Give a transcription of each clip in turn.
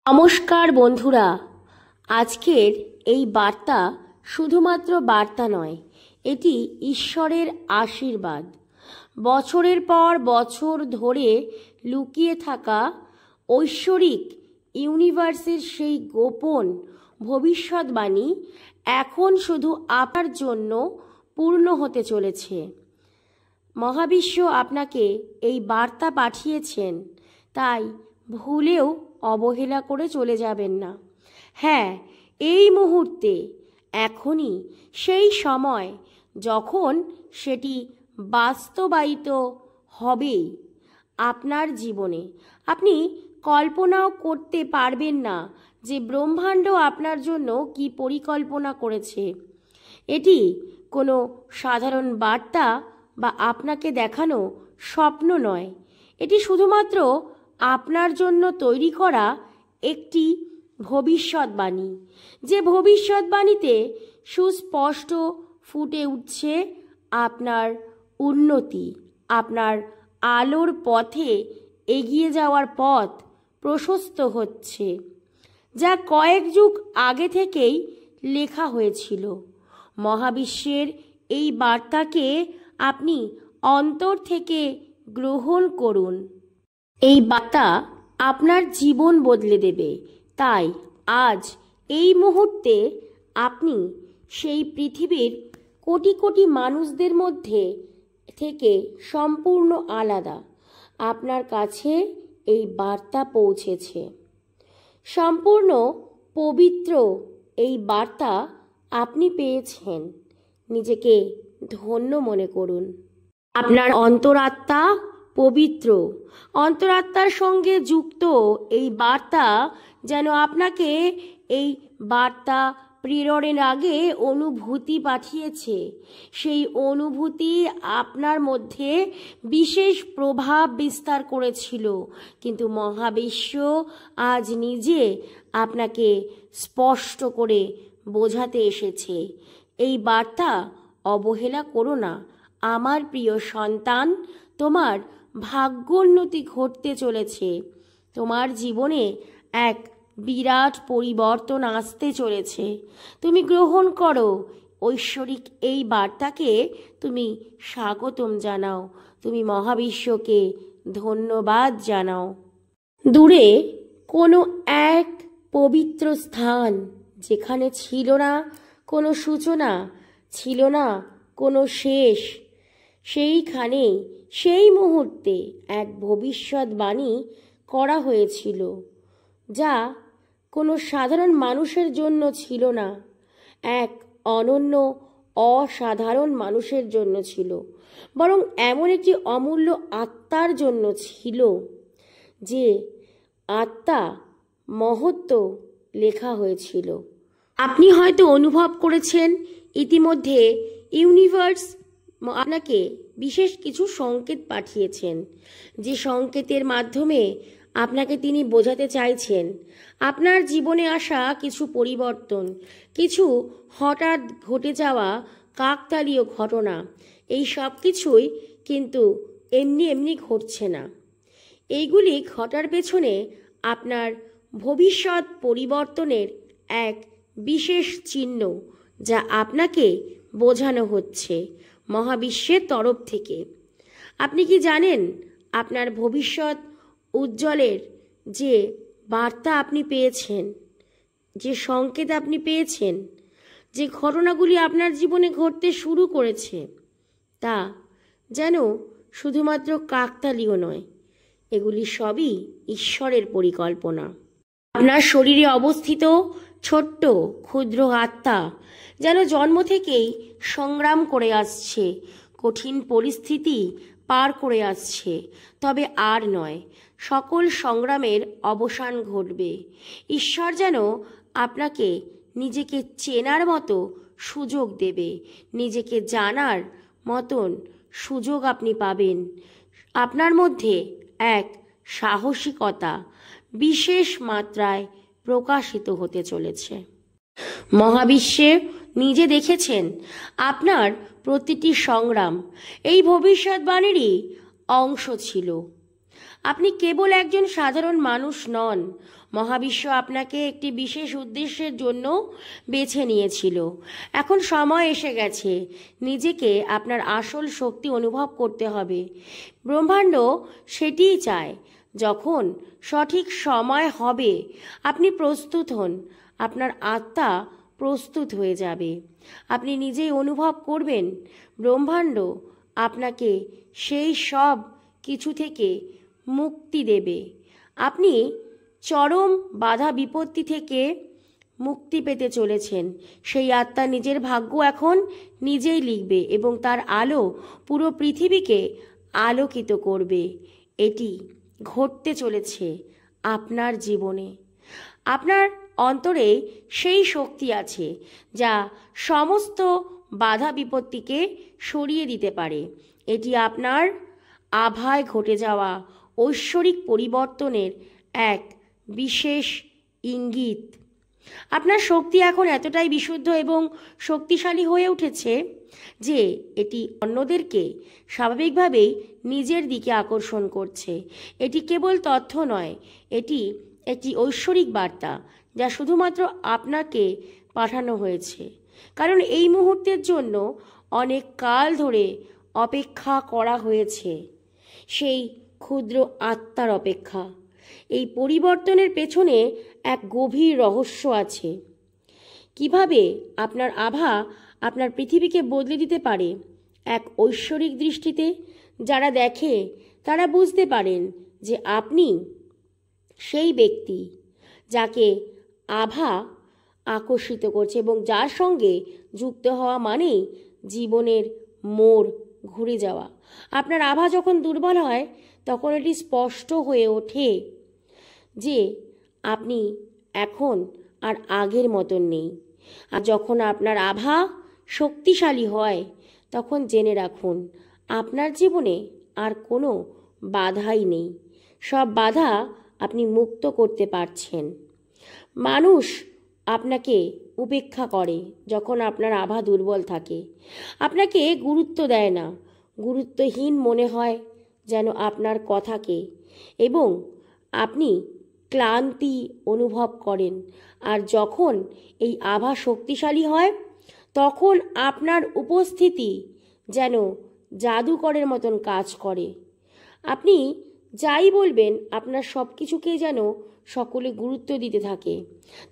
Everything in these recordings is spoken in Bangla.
নমস্কার বন্ধুরা, আজকের এই বার্তা শুধুমাত্র বার্তা নয়, এটি ঈশ্বরের আশীর্বাদ। বছরের পর বছর ধরে লুকিয়ে থাকা ঐশ্বরিক ইউনিভার্সের সেই গোপন ভবিষ্যৎবাণী এখন শুধু আপনার জন্য পূর্ণ হতে চলেছে। মহাবিশ্ব আপনাকে এই বার্তা পাঠিয়েছেন, তাই ভুলেও অবহেলা করে চলে যাবেন না। হ্যাঁ, এই মুহূর্তে এখনই সেই সময় যখন সেটি বাস্তবায়িত হবেই আপনার জীবনে। আপনি কল্পনাও করতে পারবেন না যে ব্রহ্মাণ্ড আপনার জন্য কি পরিকল্পনা করেছে। এটি কোনো সাধারণ বার্তা বা আপনাকে দেখানো স্বপ্ন নয়, এটি শুধুমাত্র আপনার জন্য তৈরি করা একটি ভবিষ্যৎবাণী, যে ভবিষ্যৎবাণীতে সুস্পষ্ট ফুটে উঠছে আপনার উন্নতি, আপনার আলোর পথে এগিয়ে যাওয়ার পথ প্রশস্ত হচ্ছে, যা কয়েক যুগ আগে থেকেই লেখা হয়েছিল। মহাবিশ্বের এই বার্তাকে আপনি অন্তর থেকে গ্রহণ করুন। এই বার্তা আপনার জীবন বদলে দেবে। তাই আজ এই মুহূর্তে আপনি সেই পৃথিবীর কোটি কোটি মানুষদের মধ্যে থেকে সম্পূর্ণ আলাদা। আপনার কাছে এই বার্তা পৌঁছেছে। সম্পূর্ণ পবিত্র এই বার্তা আপনি পেয়েছেন। নিজেকে ধন্য মনে করুন। আপনার অন্তরাত্মা পবিত্র, অন্তরাত্মার সঙ্গে যুক্ত এই বার্তা যেন আপনাকে এই বার্তা প্রেরণের আগে অনুভূতি পাঠিয়েছে। সেই অনুভূতি আপনার মধ্যে বিশেষ প্রভাব বিস্তার করেছিল, কিন্তু মহাবিশ্ব আজ নিজে আপনাকে স্পষ্ট করে বোঝাতে এসেছে। এই বার্তা অবহেলা করো না আমার প্রিয় সন্তান। তোমার ভাগ্যোন্নতি ঘটতে চলেছে। তোমার জীবনে এক বিরাট পরিবর্তন আসতে চলেছে। তুমি গ্রহণ করো ঐশ্বরিক এই বার্তাকে, তুমি স্বাগতম জানাও, তুমি মহাবিশ্বকে ধন্যবাদ জানাও। দূরে কোনো এক পবিত্র স্থান, যেখানে ছিল না কোনো সূচনা, ছিল না কোনো শেষ, সেইখানে সেই মুহূর্তে এক ভবিষ্যৎবাণী করা হয়েছিল, যা কোনো সাধারণ মানুষের জন্য ছিল না, এক অনন্য অসাধারণ মানুষের জন্য ছিল, বরং এমন একটি অমূল্য আত্মার জন্য ছিল, যে আত্মা মহত্ব লেখা হয়েছিল। আপনি হয়তো অনুভব করেছেন ইতিমধ্যে ইউনিভার্স আপনাকে বিশেষ কিছু সংকেত পাঠিয়েছেন, যে সংকেতের মাধ্যমে আপনাকে তিনি বোঝাতে চাইছেন আপনার জীবনে আসা কিছু পরিবর্তন, কিছু হঠাৎ ঘটে যাওয়া কাকতালীয় ঘটনা, এই সব কিছুই কিন্তু এমনি এমনি ঘটছে না। এইগুলি ঘটার পেছনে আপনার ভবিষ্যৎ পরিবর্তনের এক বিশেষ চিহ্ন, যা আপনাকে বোঝানো হচ্ছে মহাবিশ্বের তরফ থেকে। আপনি কি জানেন আপনার ভবিষ্যৎ উজ্জ্বলের যে বার্তা আপনি পেয়েছেন, যে সংকেত আপনি পেয়েছেন, যে ঘটনাগুলি আপনার জীবনে ঘটতে শুরু করেছে, তা যেন শুধুমাত্র কাকতালীয় নয়, এগুলি সবই ঈশ্বরের পরিকল্পনা। আপনার শরীরে অবস্থিত ছোট্ট ক্ষুদ্র আত্মা যেন জন্ম থেকেই সংগ্রাম করে আসছে, কঠিন পরিস্থিতি পার করে আসছে, তবে আর নয়, সকল সংগ্রামের অবসান ঘটবে। ঈশ্বর যেন আপনাকে নিজেকে চেনার মতো সুযোগ দেবে, নিজেকে জানার মতন সুযোগ আপনি পাবেন। আপনার মধ্যে এক সাহসিকতা বিশেষ মাত্রায় প্রকাশিত হতে চলেছে। মহাবিশ্বে নিজে দেখেছেন আপনার প্রতিটি সংগ্রাম এই ভবিষ্যৎবাণীরই অংশ ছিল। আপনি কেবল একজন সাধারণ মানুষ নন, মহাবিশ্ব আপনাকে একটি বিশেষ উদ্দেশ্যের জন্য বেছে নিয়েছিল। এখন সময় এসে গেছে, নিজেকে আপনার আসল শক্তি অনুভব করতে হবে। ব্রহ্মাণ্ড সেটিই চায়। যখন সঠিক সময় হবে আপনি প্রস্তুত হন, আপনার আত্মা প্রস্তুত হয়ে যাবে। আপনি নিজেই অনুভব করবেন ব্রহ্মাণ্ড আপনাকে সেই সব কিছু থেকে মুক্তি দেবে। আপনি চরম বাধা বিপত্তি থেকে মুক্তি পেতে চলেছেন। সেই আত্মা নিজের ভাগ্য এখন নিজেই লিখবে এবং তার আলো পুরো পৃথিবীকে আলোকিত করবে। এটি ঘটতে চলেছে আপনার জীবনে। আপনার অন্তরে সেই শক্তি আছে যা সমস্ত বাধা বিপত্তিকে সরিয়ে দিতে পারে। এটি আপনার আভায় ঘটে যাওয়া ঐশ্বরিক পরিবর্তনের এক বিশেষ ইঙ্গিত। আপনার শক্তি এখন এতটাই বিশুদ্ধ এবং শক্তিশালী হয়ে উঠেছে যে এটি অন্যদেরকে স্বাভাবিকভাবেই নিজের দিকে আকর্ষণ করছে। এটি কেবল তথ্য নয়, এটি একটি ঐশ্বরিক বার্তা যা শুধুমাত্র আপনাকে পাঠানো হয়েছে, কারণ এই মুহূর্তের জন্য অনেক কাল ধরে অপেক্ষা করা হয়েছে। সেই ক্ষুদ্র আত্মার অপেক্ষা। এই পরিবর্তনের পেছনে এক গভীর রহস্য আছে। কিভাবে আপনার আভা আপনার পৃথিবীকে বদলে দিতে পারে এক ঐশ্বরিক দৃষ্টিতে। যারা দেখে তারা বুঝতে পারেন যে আপনি সেই ব্যক্তি যাকে আভা আকর্ষিত করছে এবং যার সঙ্গে যুক্ত হওয়া মানেই জীবনের মোড় ঘুরে যাওয়া। আপনার আভা যখন দুর্বল হয় তখন এটি স্পষ্ট হয়ে ওঠে যে আপনি এখন আর আগের মতন নেই। আর যখন আপনার আভা শক্তিশালী হয় তখন জেনে রাখুন আপনার জীবনে আর কোনো বাধাই নেই। সব বাধা আপনি মুক্ত করতে পারছেন। মানুষ আপনাকে উপেক্ষা করে যখন আপনার আভা দুর্বল থাকে। আপনাকে গুরুত্ব দেয় না, গুরুত্বহীন মনে হয় যেন আপনার কথাকে, এবং আপনি ক্লান্তি অনুভব করেন। আর যখন এই আভা শক্তিশালী হয় তখন আপনার উপস্থিতি যেন জাদুকরের মতন কাজ করে। আপনি যাই বলবেন আপনার সব কিছুকে যেন সকলে গুরুত্ব দিতে থাকে।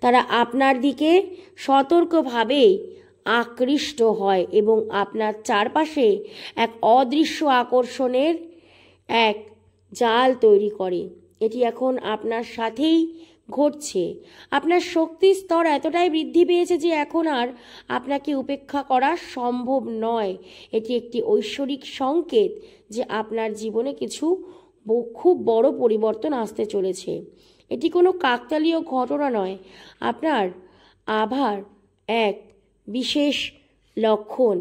তারা আপনার দিকে সতর্কভাবে আকৃষ্ট হয় এবং আপনার চারপাশে এক অদৃশ্য আকর্ষণের এক জাল তৈরি করে। এটি এখন আপনার সাথেই ঘটছে। আপনার শক্তির স্তর এতটাই বৃদ্ধি পেয়েছে যে এখন আর আপনাকে উপেক্ষা করা সম্ভব নয়। এটি একটি ঐশ্বরিক সংকেত যে আপনার জীবনে কিছু খুব বড় পরিবর্তন আসতে চলেছে। এটি কোনো কাকতালীয় ঘটনা নয়, আপনার আভার এক বিশেষ লক্ষণ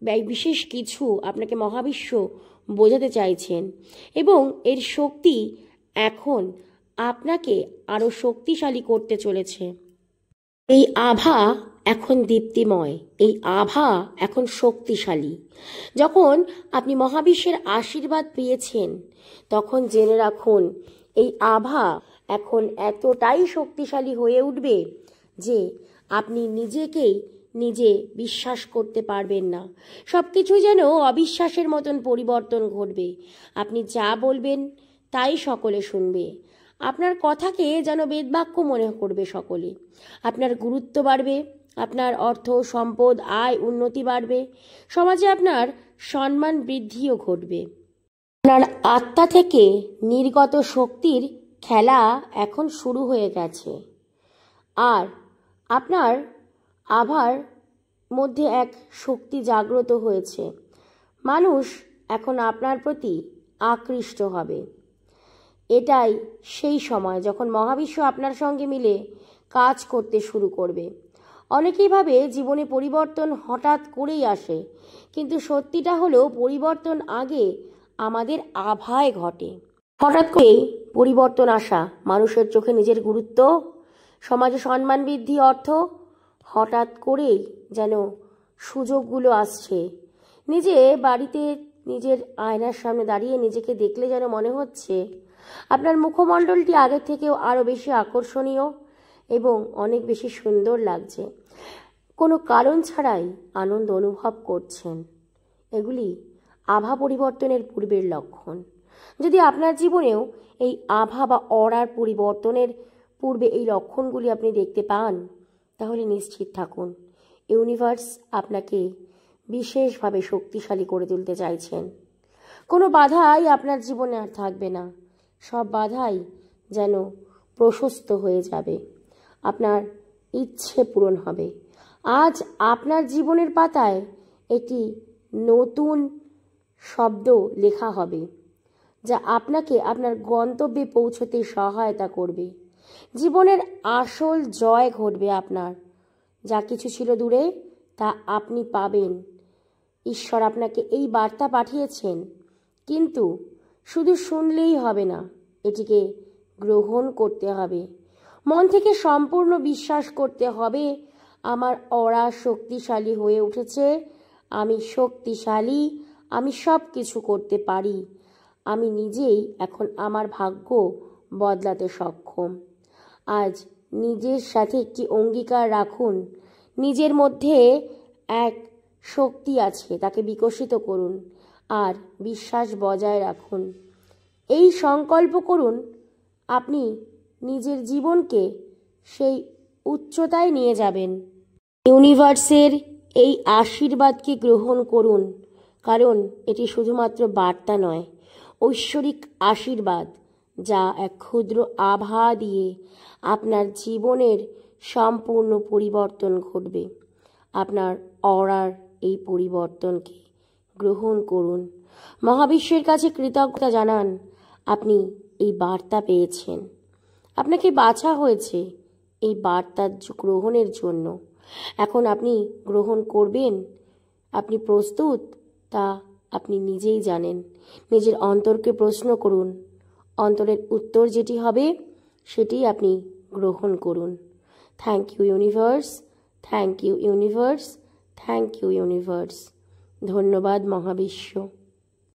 বা বিশেষ কিছু আপনাকে মহাবিশ্ব বোঝাতে চাইছেন, এবং এর শক্তি এখন আপনাকে আরও শক্তিশালী করতে চলেছে। এই আভা এখন দীপ্তিময়, এই আভা এখন শক্তিশালী। যখন আপনি মহাবিশ্বের আশীর্বাদ পেয়েছেন তখন জেনে রাখুন এই আভা এখন এতটাই শক্তিশালী হয়ে উঠবে যে আপনি নিজেকেই নিজে বিশ্বাস করতে পারবেন না। সব কিছু যেন অবিশ্বাসের মতন পরিবর্তন ঘটবে। আপনি যা বলবেন তাই সকলে শুনবে। আপনার কথাকে যেন বেদবাক্য মনে করবে সকলে। আপনার গুরুত্ব বাড়বে, আপনার অর্থ সম্পদ আয় উন্নতি বাড়বে, সমাজে আপনার সম্মান বৃদ্ধিও ঘটবে। আপনার আত্মা থেকে নির্গত শক্তির খেলা এখন শুরু হয়ে গেছে, আর আপনার আভার মধ্যে এক শক্তি জাগ্রত হয়েছে। মানুষ এখন আপনার প্রতি আকৃষ্ট হবে। এটাই সেই সময় যখন মহাবিশ্ব আপনার সঙ্গে মিলে কাজ করতে শুরু করবে। অনেকেই ভাবে জীবনে পরিবর্তন হঠাৎ করেই আসে, কিন্তু সত্যিটা হলো পরিবর্তন আগে আমাদের আভায় ঘটে। হঠাৎ করেই পরিবর্তন আসা, মানুষের চোখে নিজের গুরুত্ব, সমাজে সম্মান বৃদ্ধি, অর্থ, হঠাৎ করেই যেন সুযোগগুলো আসছে। নিজে বাড়িতে নিজের আয়নার সামনে দাঁড়িয়ে নিজেকে দেখলে যেন মনে হচ্ছে আপনার মুখমণ্ডলটি আগের থেকেও আরও বেশি আকর্ষণীয় এবং অনেক বেশি সুন্দর লাগছে। কোনো কারণ ছাড়াই আনন্দ অনুভব করছেন। এগুলি আভা পরিবর্তনের পূর্বের লক্ষণ। যদি আপনার জীবনেও এই আভা বা অরার পরিবর্তনের পূর্বে এই লক্ষণগুলি আপনি দেখতে পান, তাহলে নিশ্চিত থাকুন ইউনিভার্স আপনাকে বিশেষভাবে শক্তিশালী করে তুলতে চাইছেন। কোনো বাধাই আপনার জীবনে আর থাকবে না, সব বাধাই যেন প্রশস্ত হয়ে যাবে, আপনার ইচ্ছে পূরণ হবে। আজ আপনার জীবনের পাতায় একটি নতুন শব্দ লেখা হবে, যা আপনাকে আপনার গন্তব্যে পৌঁছতে সহায়তা করবে। জীবনের আসল জয় ঘটবে আপনার। যা কিছু ছিল দূরে তা আপনি পাবেন। ঈশ্বর আপনাকে এই বার্তা পাঠিয়েছেন, কিন্তু শুধু শুনলেই হবে না, এটিকে গ্রহণ করতে হবে। মন থেকে সম্পূর্ণ বিশ্বাস করতে হবে, আমার অরা শক্তিশালী হয়ে উঠেছে, আমি শক্তিশালী, আমি সব কিছু করতে পারি, আমি নিজেই এখন আমার ভাগ্য বদলাতে সক্ষম। আজ নিজের সাথে একটি অঙ্গীকার রাখুন, নিজের মধ্যে এক শক্তি আছে, তাকে বিকশিত করুন আর বিশ্বাস বজায় রাখুন। এই সংকল্প করুন, আপনি নিজের জীবনকে সেই উচ্চতায় নিয়ে যাবেন। ইউনিভার্সের এই আশীর্বাদকে গ্রহণ করুন, কারণ এটি শুধুমাত্র বার্তা নয়, ঐশ্বরিক আশীর্বাদ, যা এক ক্ষুদ্র আভা দিয়ে আপনার জীবনের সম্পূর্ণ পরিবর্তন ঘটবে। আপনার অরার এই পরিবর্তনকে গ্রহণ করুন। মহাবিশ্বের কাছে কৃতজ্ঞতা জানান, আপনি এই বার্তা পেয়েছেন। আপনাকে বাছা হয়েছে এই বার্তা গ্রহণের জন্য। এখন আপনি গ্রহণ করবেন, আপনি প্রস্তুত তা আপনি নিজেই জানেন। নিজের অন্তরকে প্রশ্ন করুন, অন্তরের উত্তর যেটি হবে সেটি আপনি গ্রহণ করুন। Thank you universe, thank you universe, thank you universe. ধন্যবাদ মহাবিশ্ব।